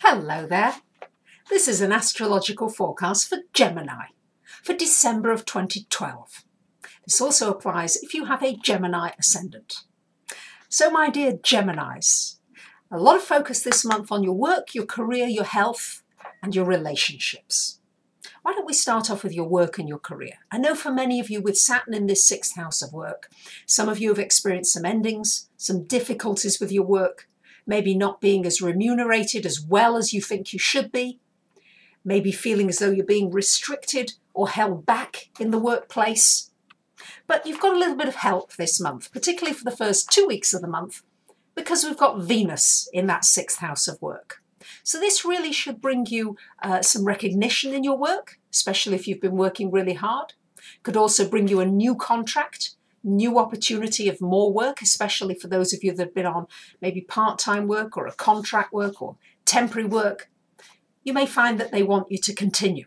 Hello there. This is an astrological forecast for Gemini for December of 2012. This also applies if you have a Gemini ascendant. So my dear Geminis, a lot of focus this month on your work, your career, your health and your relationships. Why don't we start off with your work and your career? I know for many of you with Saturn in this sixth house of work, some of you have experienced some endings, some difficulties with your work, maybe not being as remunerated as well as you think you should be, maybe feeling as though you're being restricted or held back in the workplace. But you've got a little bit of help this month, particularly for the first 2 weeks of the month, because we've got Venus in that sixth house of work. So this really should bring you some recognition in your work, especially if you've been working really hard. Could also bring you a new contract, new opportunity of more work, especially for those of you that have been on maybe part-time work or a contract work or temporary work. You may find that they want you to continue.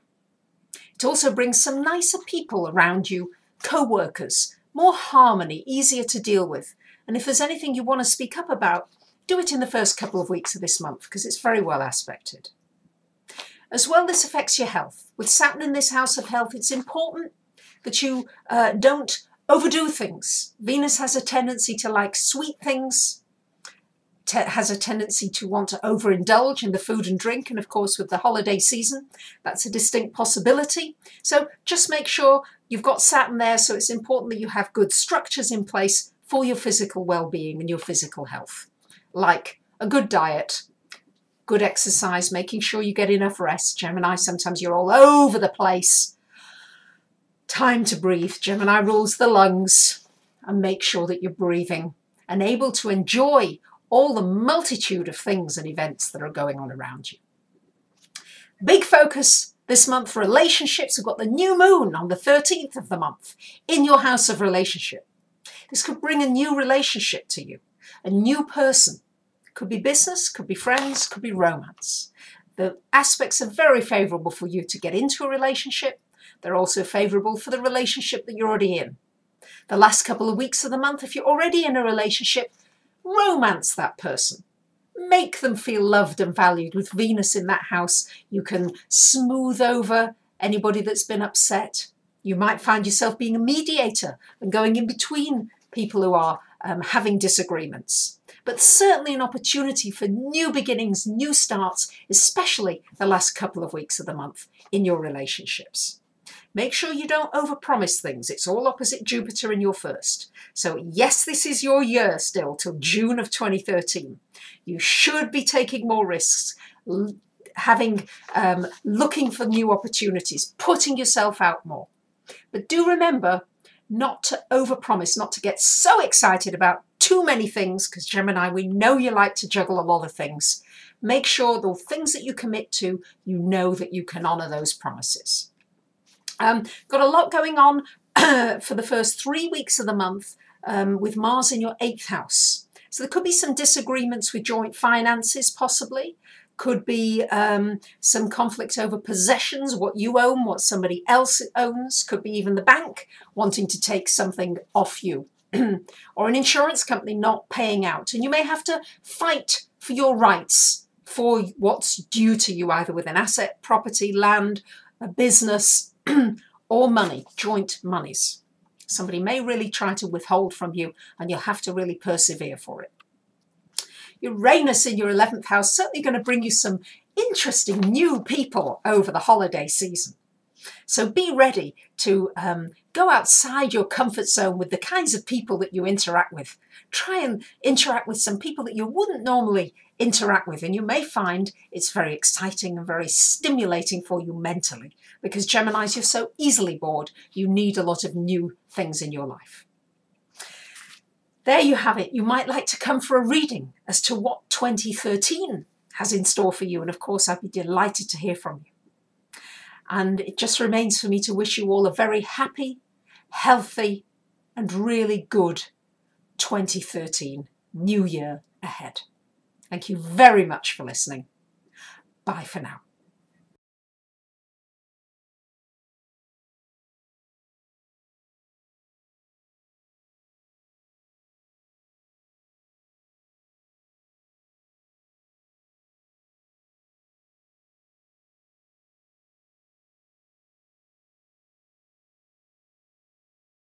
It also brings some nicer people around you, co-workers, more harmony, easier to deal with. And if there's anything you want to speak up about, do it in the first couple of weeks of this month because it's very well aspected. As well, this affects your health. With Saturn in this house of health, it's important that you don't overdo things. Venus has a tendency to like sweet things, has a tendency to want to overindulge in the food and drink, and of course with the holiday season, that's a distinct possibility. So just make sure you've got Saturn there, so it's important that you have good structures in place for your physical well-being and your physical health, like a good diet, good exercise, making sure you get enough rest. Gemini, sometimes you're all over the place. Time to breathe. Gemini rules the lungs, and make sure that you're breathing and able to enjoy all the multitude of things and events that are going on around you. Big focus this month for relationships. We've got the new moon on the 13th of the month in your house of relationship. This could bring a new relationship to you, a new person. Could be business, could be friends, could be romance. The aspects are very favourable for you to get into a relationship. They're also favourable for the relationship that you're already in. The last couple of weeks of the month, if you're already in a relationship, romance that person. Make them feel loved and valued. With Venus in that house, you can smooth over anybody that's been upset. You might find yourself being a mediator and going in between people who are having disagreements. But certainly an opportunity for new beginnings, new starts, especially the last couple of weeks of the month in your relationships. Make sure you don't overpromise things. It's all opposite Jupiter in your first. So yes, this is your year still till June of 2013. You should be taking more risks, looking for new opportunities, putting yourself out more. But do remember not to overpromise, not to get so excited about too many things, because Gemini, we know you like to juggle a lot of things. Make sure the things that you commit to, you know that you can honour those promises. Got a lot going on for the first 3 weeks of the month with Mars in your 8th house. So there could be some disagreements with joint finances, possibly. Could be some conflict over possessions, what you own, what somebody else owns. Could be even the bank wanting to take something off you. Or an insurance company not paying out. And you may have to fight for your rights, for what's due to you, either with an asset, property, land, a business, or money, joint monies. Somebody may really try to withhold from you, and you'll have to really persevere for it. Uranus in your 11th house certainly going to bring you some interesting new people over the holiday season. So be ready to go outside your comfort zone with the kinds of people that you interact with. Try and interact with some people that you wouldn't normally interact with, and you may find it's very exciting and very stimulating for you mentally, because Geminis, you're so easily bored, you need a lot of new things in your life. There you have it. You might like to come for a reading as to what 2013 has in store for you, and of course I'd be delighted to hear from you. And it just remains for me to wish you all a very happy, healthy, and really good 2013 new year ahead. Thank you very much for listening. Bye for now.